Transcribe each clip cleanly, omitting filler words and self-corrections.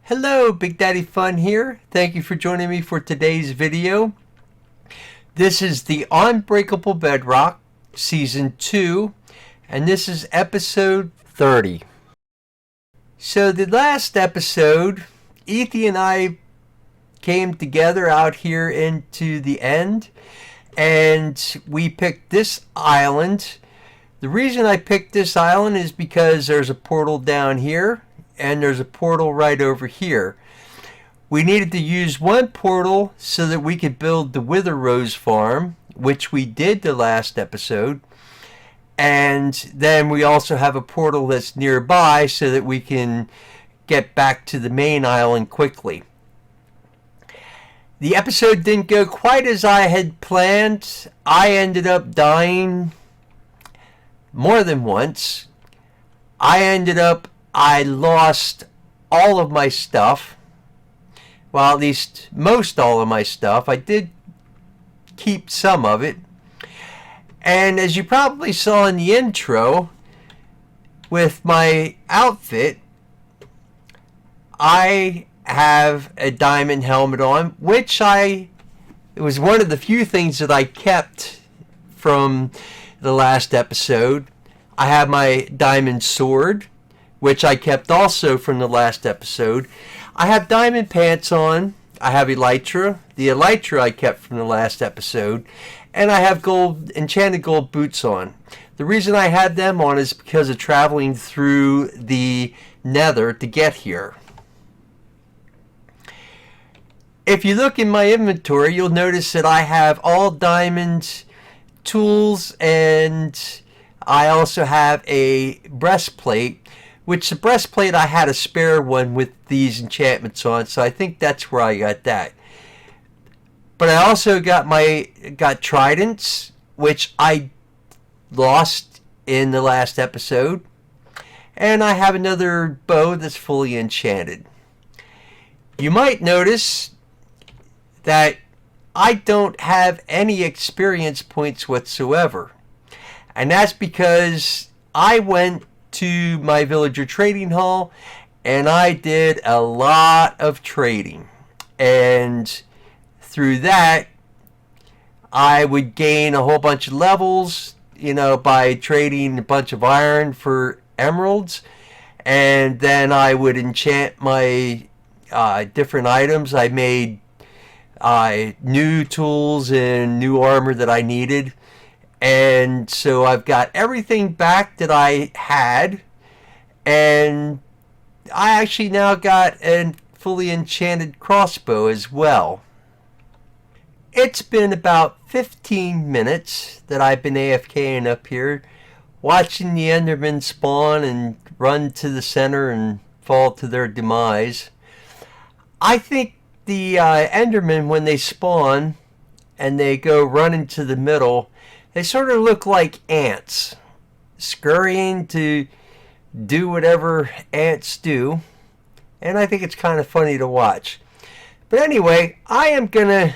Hello, Big Daddy Fun here. Thank you for joining me for today's video. This is the Unbreakable Bedrock Season 2, and this is episode 30. So the last episode, Ethan and I came together out here into the end, and we picked this island. The reason I picked this island is because there's a portal down here, and there's a portal right over here. We needed to use one portal so that we could build the Wither Rose farm, which we did the last episode. And then we also have a portal that's nearby so that we can get back to the main island quickly. The episode didn't go quite as I had planned. I ended up dying more than once. I lost all of my stuff. Well, at least most all of my stuff. I did keep some of it. And as you probably saw in the intro, with my outfit, I have a diamond helmet on, which it was one of the few things that I kept from the last episode. I have my diamond sword, which I kept also from the last episode. I have diamond pants on. I have elytra. The elytra I kept from the last episode. And I have enchanted gold boots on. The reason I had them on is because of traveling through the nether to get here. If you look in my inventory, you'll notice that I have all diamond tools, and I also have a breastplate, which the breastplate I had a spare one with these enchantments on, so I think that's where I got that. But I also got tridents, which I lost in the last episode, and I have another bow that's fully enchanted. You might notice that I don't have any experience points whatsoever, and that's because I went to my villager trading hall and I did a lot of trading, and through that I would gain a whole bunch of levels, by trading a bunch of iron for emeralds, and then I would enchant my different items. I made new tools and new armor that I needed. And so I've got everything back that I had, and I actually now got a fully enchanted crossbow as well. It's been about 15 minutes that I've been AFKing up here, watching the Endermen spawn and run to the center and fall to their demise. I think the Endermen, when they spawn and they go run into the middle, they sort of look like ants, scurrying to do whatever ants do. And I think it's kind of funny to watch. But anyway, I am going to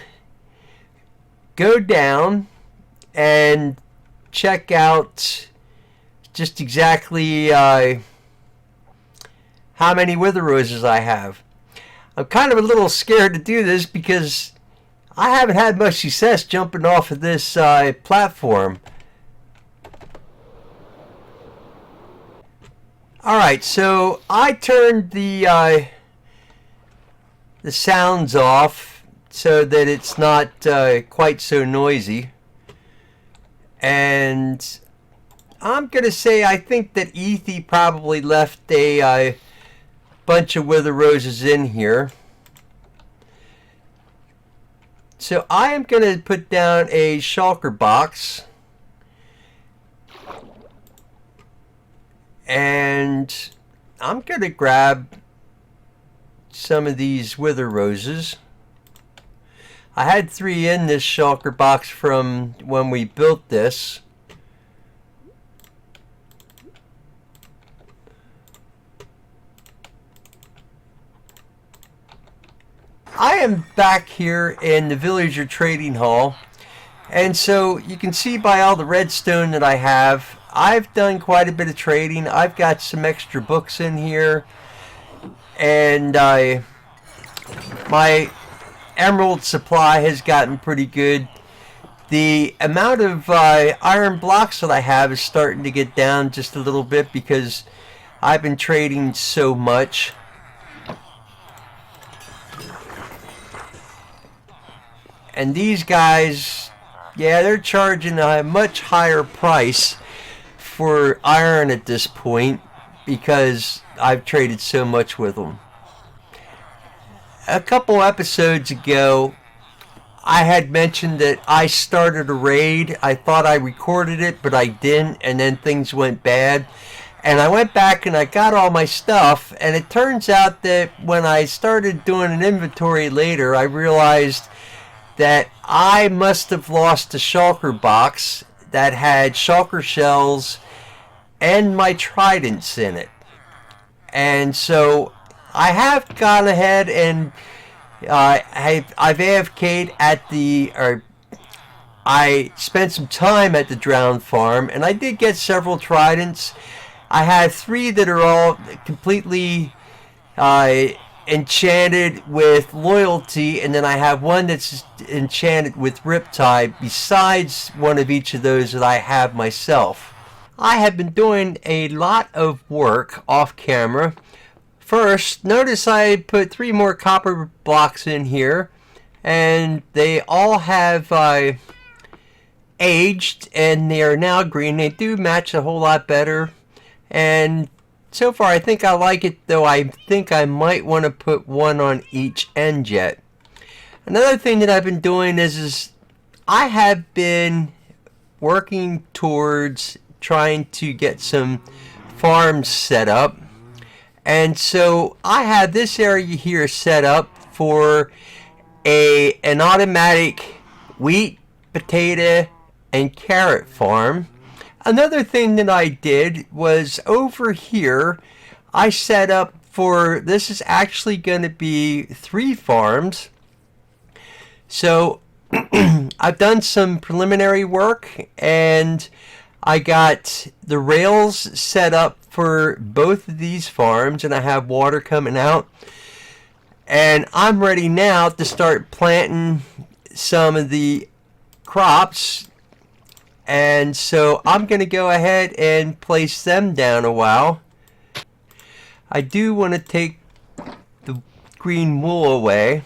go down and check out just exactly how many Wither Roses I have. I'm kind of a little scared to do this because I haven't had much success jumping off of this platform. Alright, so I turned the sounds off so that it's not quite so noisy. And I'm going to say I think that Ethy probably left a bunch of Wither Roses in here. So I am going to put down a shulker box, and I'm going to grab some of these Wither Roses. I had 3 in this shulker box from when we built this. I am back here in the villager trading hall, and so you can see by all the redstone that I have, I've done quite a bit of trading. I've got some extra books in here. and my emerald supply has gotten pretty good. The amount of iron blocks that I have is starting to get down just a little bit because I've been trading so much. And these guys, yeah, they're charging a much higher price for iron at this point because I've traded so much with them. A couple episodes ago, I had mentioned that I started a raid. I thought I recorded it, but I didn't, and then things went bad. And I went back and I got all my stuff, and it turns out that when I started doing an inventory later, I realized that I must have lost a shulker box that had shulker shells and my tridents in it. And so I have gone ahead and I've AFK'd at I spent some time at the Drowned Farm, and I did get several tridents. I have 3 that are all completely enchanted with loyalty, and then I have 1 that's enchanted with Riptide, besides 1 of each of those that I have myself. I have been doing a lot of work off camera. First, notice I put 3 more copper blocks in here, and they all have aged, and they are now green. They do match a whole lot better, and so far I think I like it, though I think I might want to put 1 on each end yet. Another thing that I've been doing is I have been working towards trying to get some farms set up. And so I have this area here set up for an automatic wheat, potato, and carrot farm. Another thing that I did was over here, I set up for, this is actually going to be 3 farms. So I've done some preliminary work, and I got the rails set up for both of these farms, and I have water coming out. And I'm ready now to start planting some of the crops. And so I'm going to go ahead and place them down a while. I do want to take the green wool away.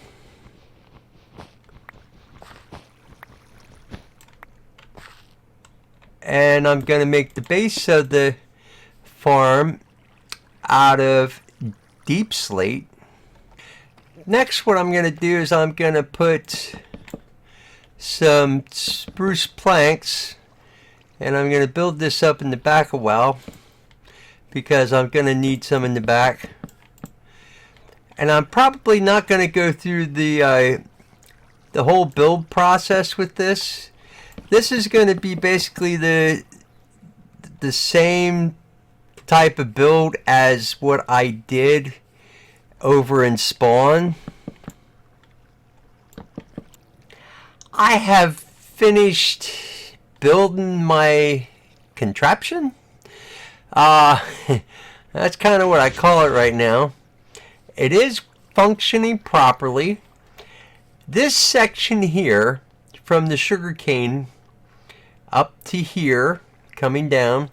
And I'm going to make the base of the farm out of deep slate. Next, what I'm going to do is I'm going to put some spruce planks, and I'm going to build this up in the back a while because I'm going to need some in the back. And I'm probably not going to go through the whole build process with this. This is going to be basically the same type of build as what I did over in Spawn. I have finished building my contraption. That's kind of what I call it right now. It is functioning properly. This section here, from the sugarcane up to here, coming down,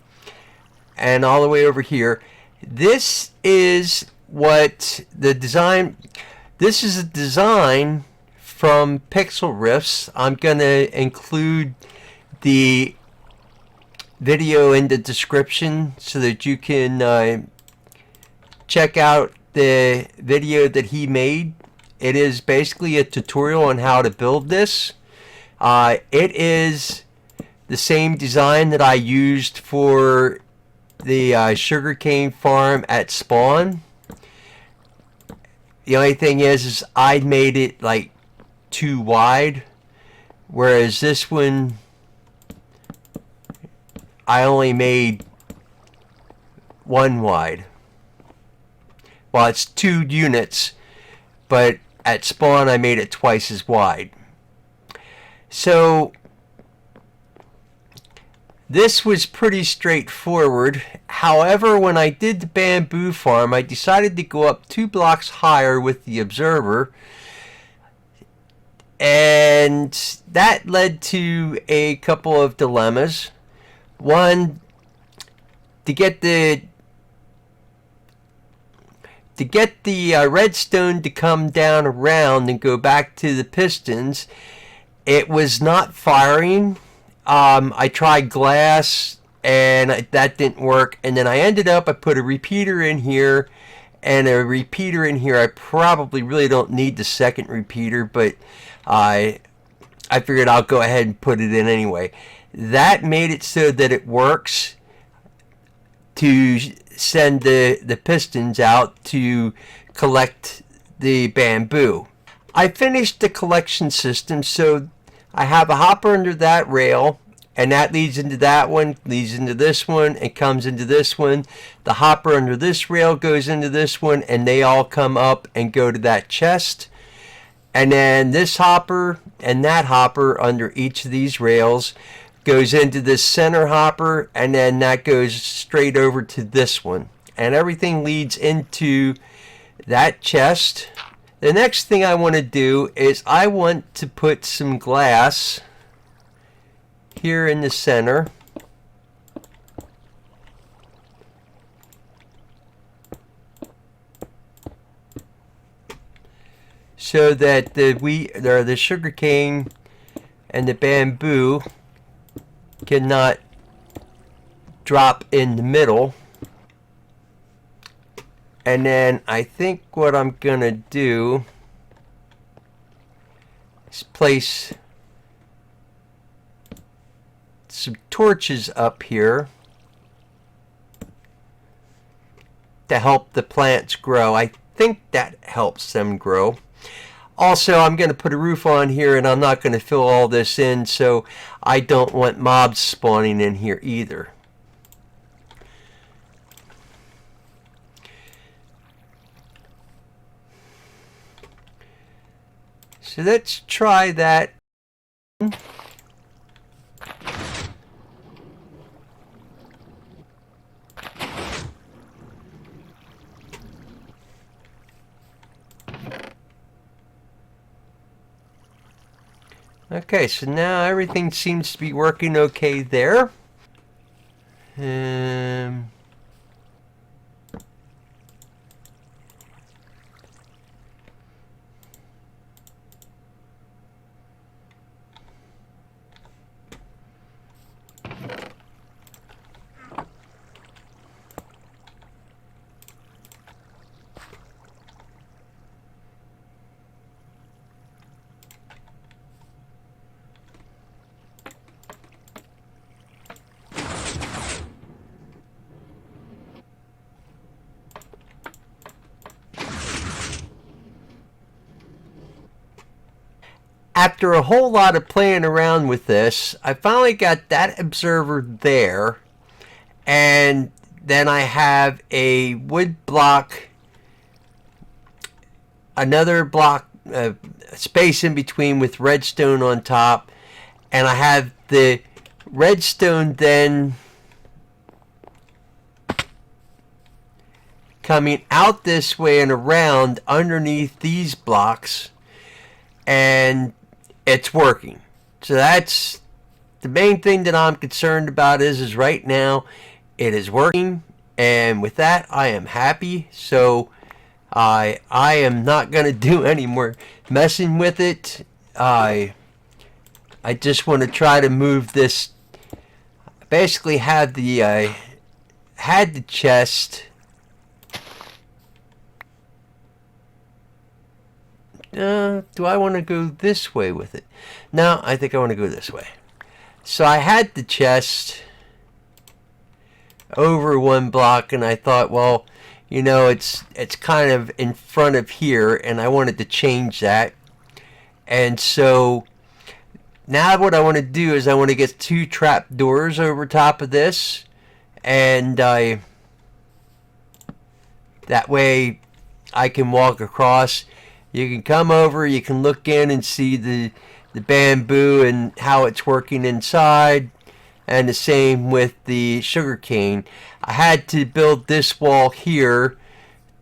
and all the way over here, this is what the design, this is a design from Pixel Riffs. I'm going to include the video in the description so that you can check out the video that he made. It is basically a tutorial on how to build this. It is the same design that I used for the sugarcane farm at Spawn. The only thing is I made it like too wide, whereas this one I only made 1 wide. Well, it's 2 units, but at Spawn I made it twice as wide. So This was pretty straightforward. However, when I did the bamboo farm, I decided to go up 2 blocks higher with the observer, and that led to a couple of dilemmas. One, to get the redstone to come down around and go back to the pistons, it was not firing. I tried glass and that didn't work, and then I put a repeater in here and a repeater in here. I probably really don't need the second repeater, but I figured I'll go ahead and put it in anyway. That made it so that it works to send the pistons out to collect the bamboo. I finished the collection system, so I have a hopper under that rail, and that leads into that one, leads into this one, and comes into this one. The hopper under this rail goes into this one, and they all come up and go to that chest. And then this hopper and that hopper under each of these rails goes into this center hopper, and then that goes straight over to this one. And everything leads into that chest. The next thing I want to do is I want to put some glass here in the center. So that the sugar cane and the bamboo cannot drop in the middle. And then I think what I'm gonna do is place some torches up here to help the plants grow. I think that helps them grow. Also, I'm going to put a roof on here, and I'm not going to fill all this in, so I don't want mobs spawning in here either. So let's try that. Okay, so now everything seems to be working okay there. After a whole lot of playing around with this, I finally got that observer there, and then I have a wood block, another block space in between with redstone on top, and I have the redstone then coming out this way and around underneath these blocks, and it's working. So that's the main thing that I'm concerned about is right now it is working, and with that I am happy. So I am not going to do any more messing with it. I just want to try to move this. Basically had the chest. Do I want to go this way with it? No, I think I want to go this way. So I had the chest over 1 block, and I thought, well, you know, it's kind of in front of here, and I wanted to change that. And so now what I want to do is I want to get 2 trap doors over top of this, and that way I can walk across. You can come over, you can look in and see the bamboo and how it's working inside. and the same with the sugarcane. I had to build this wall here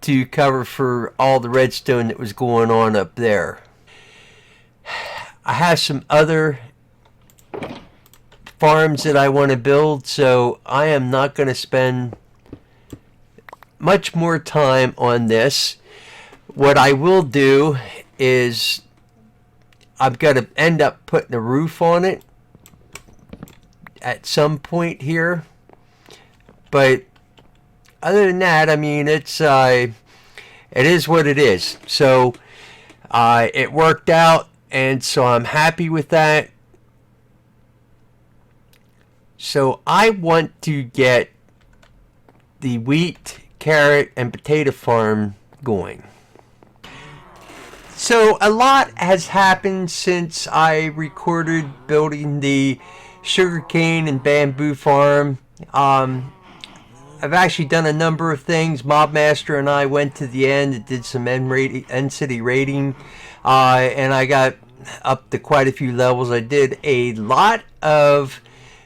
to cover for all the redstone that was going on up there. I have some other farms that I want to build, so I am not going to spend much more time on this. What I will do is I'm going to end up putting a roof on it at some point here, but other than that, I mean, it is what it is. So it worked out, and so I'm happy with that. So I want to get the wheat, carrot, and potato farm going. So a lot has happened since I recorded building the sugarcane and bamboo farm. I've actually done a number of things. Mobmaster and I went to the end and did some end city rating, and I got up to quite a few levels. I did a lot of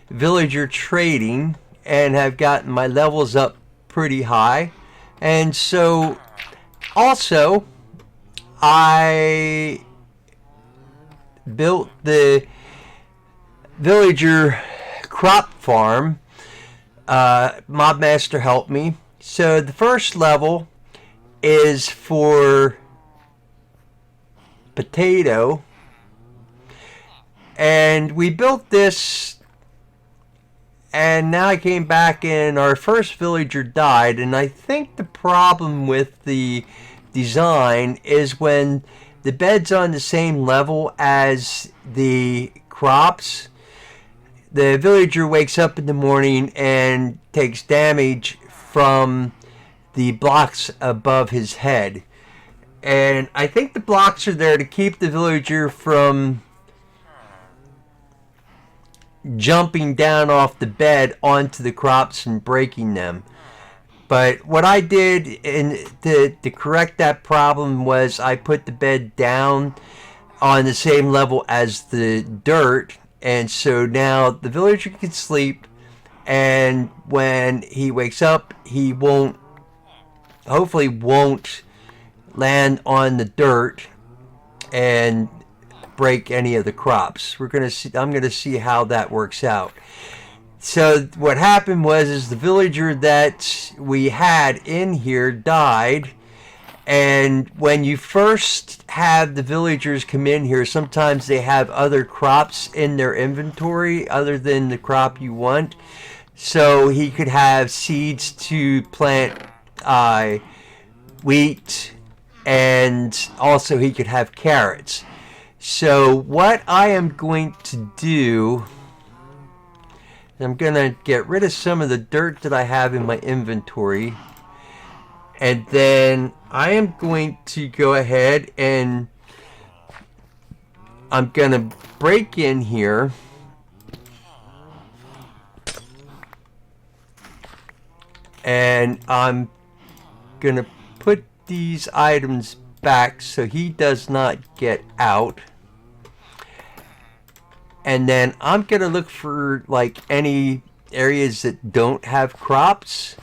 villager trading and have gotten my levels up pretty high. And so also I built the villager crop farm. Mobmaster helped me. So the first level is for potato, and we built this, and now I came back and our first villager died. And I think the problem with the design is when the bed's on the same level as the crops, the villager wakes up in the morning and takes damage from the blocks above his head. And I think the blocks are there to keep the villager from jumping down off the bed onto the crops and breaking them. But what I did to correct that problem was I put the bed down on the same level as the dirt, and so now the villager can sleep, and when he wakes up, he hopefully won't land on the dirt and break any of the crops. I'm gonna see how that works out. So what happened was the villager that we had in here died, and when you first have the villagers come in here, sometimes they have other crops in their inventory other than the crop you want. So he could have seeds to plant wheat, and also he could have carrots. So what I am going to do, I'm going to get rid of some of the dirt that I have in my inventory, and then I am going to go ahead and I'm going to break in here and I'm going to put these items back so he does not get out. And then I'm going to look for like any areas that don't have crops,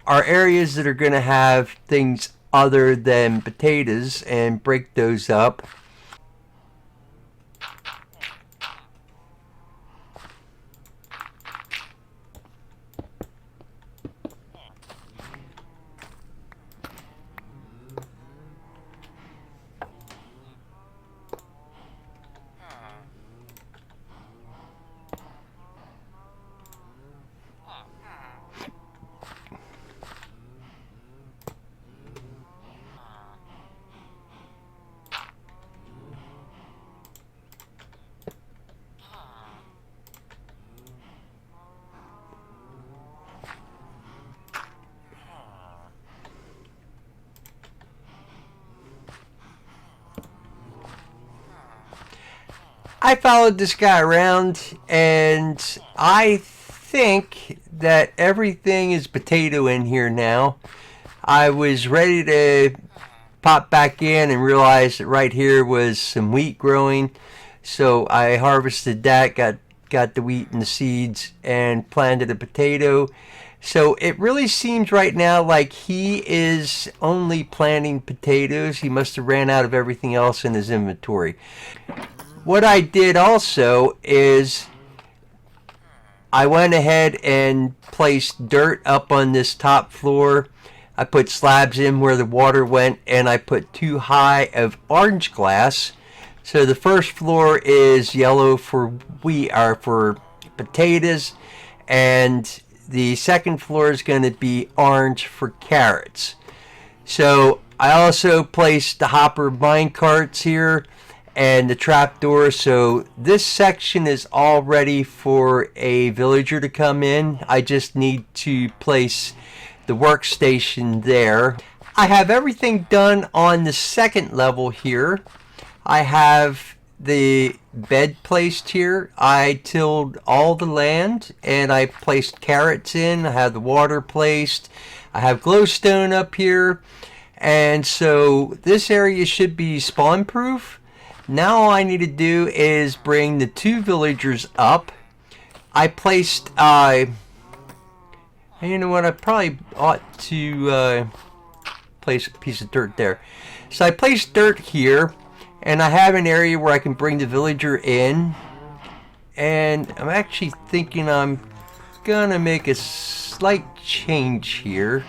or areas that are going to have things other than potatoes, and break those up. I followed this guy around, and I think that everything is potato in here now. I was ready to pop back in and realized that right here was some wheat growing, so I harvested that, got got the wheat and the seeds and planted a potato. So it really seems right now like he is only planting potatoes. He must have ran out of everything else in his inventory. What I did also is I went ahead and placed dirt up on this top floor. I put slabs in where the water went, and I put 2 high of orange glass. So the first floor is yellow for wheat or for potatoes, and the second floor is going to be orange for carrots. So I also placed the hopper mine carts here and the trapdoor. So this section is all ready for a villager to come in. I just need to place the workstation there. I have everything done on the second level here. I have the bed placed here. I tilled all the land and I placed carrots in. I have the water placed. I have glowstone up here. And so this area should be spawn proof. Now all I need to do is bring the 2 villagers up. I placed, you know what, I probably ought to place a piece of dirt there. So I placed dirt here. And I have an area where I can bring the villager in. And I'm actually thinking I'm gonna make a slight change here.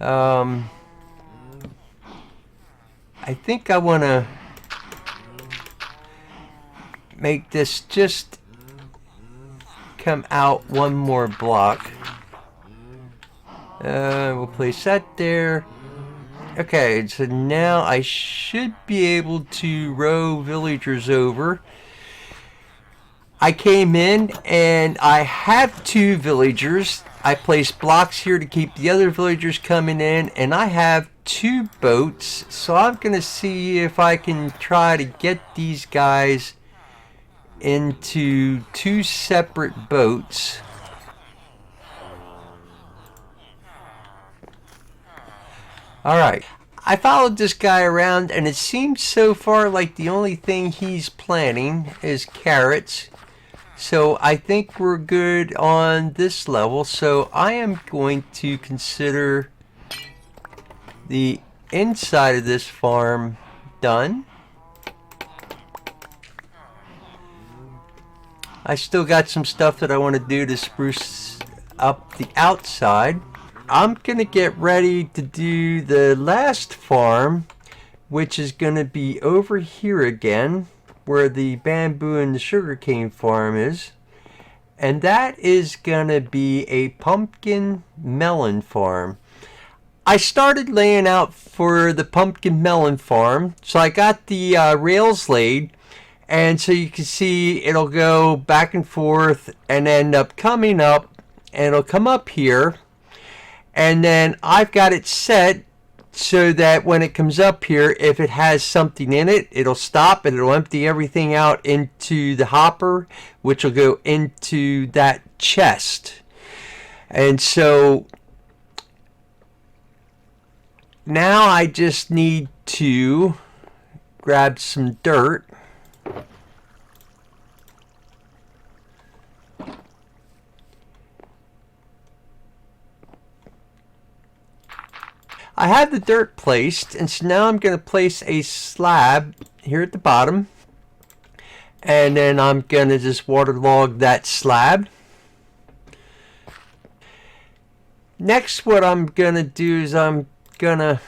I think I want to make this just come out 1 more block. We'll place that there. Okay, so now I should be able to row villagers over. I came in and I have 2 villagers. I placed blocks here to keep the other villagers coming in, and I have 2 boats. So I'm going to see if I can try to get these guys into 2 separate boats. Alright, I followed this guy around, and it seems so far like the only thing he's planting is carrots. So I think we're good on this level. So I am going to consider the inside of this farm done. I still got some stuff that I want to do to spruce up the outside. I'm going to get ready to do the last farm, which is going to be over here again, where the bamboo and the sugarcane farm is. And that is going to be a pumpkin melon farm. I started laying out for the pumpkin melon farm. So I got the rails laid. And so you can see it'll go back and forth and end up coming up. And it'll come up here. And then I've got it set so that when it comes up here, if it has something in it, it'll stop and it'll empty everything out into the hopper, which will go into that chest. And so now I just need to grab some dirt. I have the dirt placed, and so now I'm going to place a slab here at the bottom, and then I'm going to just waterlog that slab. Next, what I'm going to do is I'm going to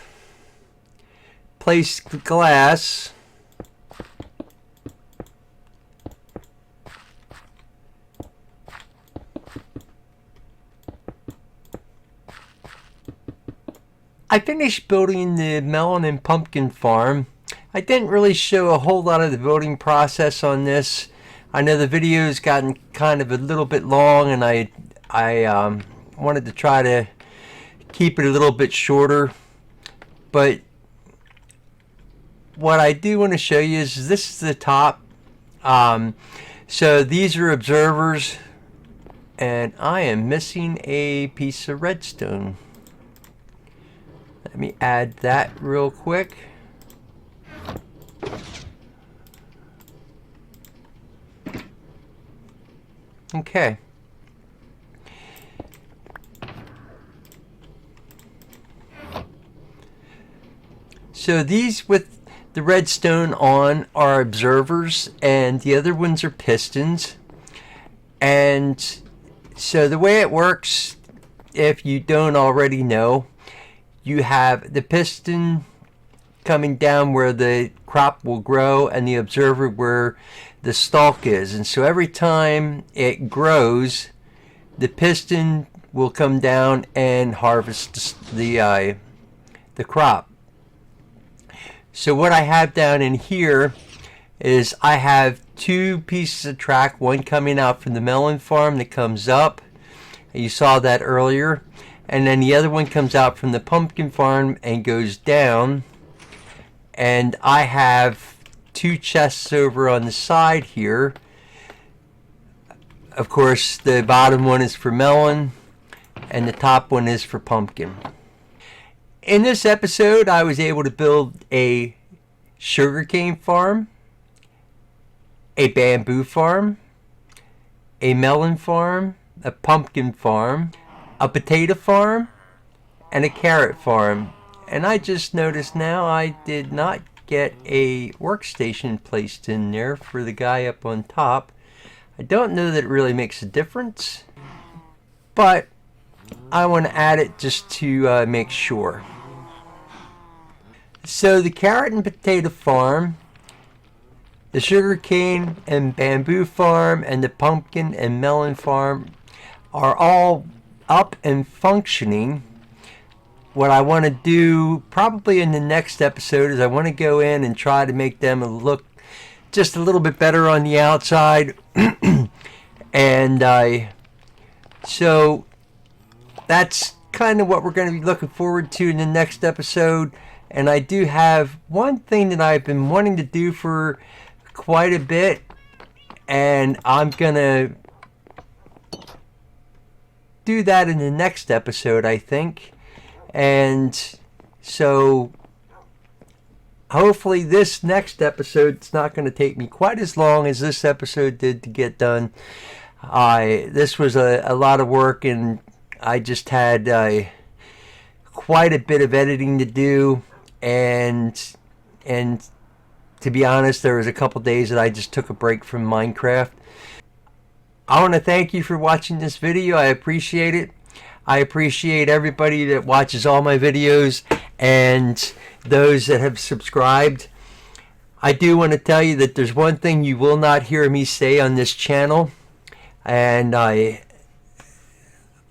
place the glass I finished building the melon and pumpkin farm. I didn't really show a whole lot of the building process on this. I know the video's gotten kind of a little bit long, and I wanted to try to keep it a little bit shorter. But what I do want to show you is this is the top. So these are observers, and I am missing a piece of redstone. Let me add that real quick. Okay. So these with the redstone on are observers, and the other ones are pistons. And so the way it works, if you don't already know, you have the piston coming down where the crop will grow and the observer where the stalk is. And so every time it grows, the piston will come down and harvest the crop. So what I have down in here is I have two pieces of track, one coming out from the melon farm that comes up. You saw that earlier. And then the other one comes out from the pumpkin farm and goes down. And I have two chests over on the side here. Of course, the bottom one is for melon and the top one is for pumpkin. In this episode, I was able to build a sugarcane farm, a bamboo farm, a melon farm, a pumpkin farm, a potato farm, and a carrot farm. And I just noticed now I did not get a workstation placed in there for the guy up on top. I don't know that it really makes a difference, but I want to add it just to make sure. So the carrot and potato farm, the sugarcane and bamboo farm, and the pumpkin and melon farm are all up and functioning. What I want to do probably in the next episode is I want to go in and try to make them look just a little bit better on the outside. And so that's kind of what we're going to be looking forward to in the next episode. And I do have one thing that I've been wanting to do for quite a bit, and I'm going to do that in the next episode, I think. And so hopefully this next episode is not going to take me quite as long as this episode did to get done. This was a lot of work, and I just had quite a bit of editing to do, and to be honest, there was a couple days that I just took a break from Minecraft. I want to thank you for watching this video. I appreciate it. I appreciate everybody that watches all my videos and those that have subscribed. I do want to tell you that there's one thing you will not hear me say on this channel, and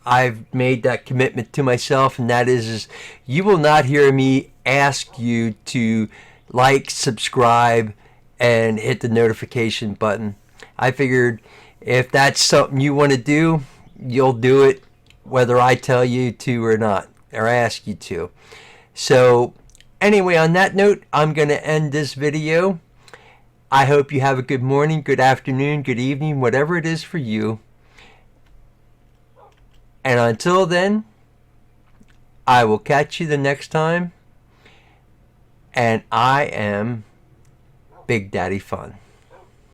I've made that commitment to myself, and that is you will not hear me ask you to like, subscribe, and hit the notification button. I figured if that's something you want to do, you'll do it whether I tell you to or not, or ask you to. So anyway, on that note, I'm going to end this video. I hope you have a good morning, good afternoon, good evening, whatever it is for you. And until then, I will catch you the next time. And I am Big Daddy Fun.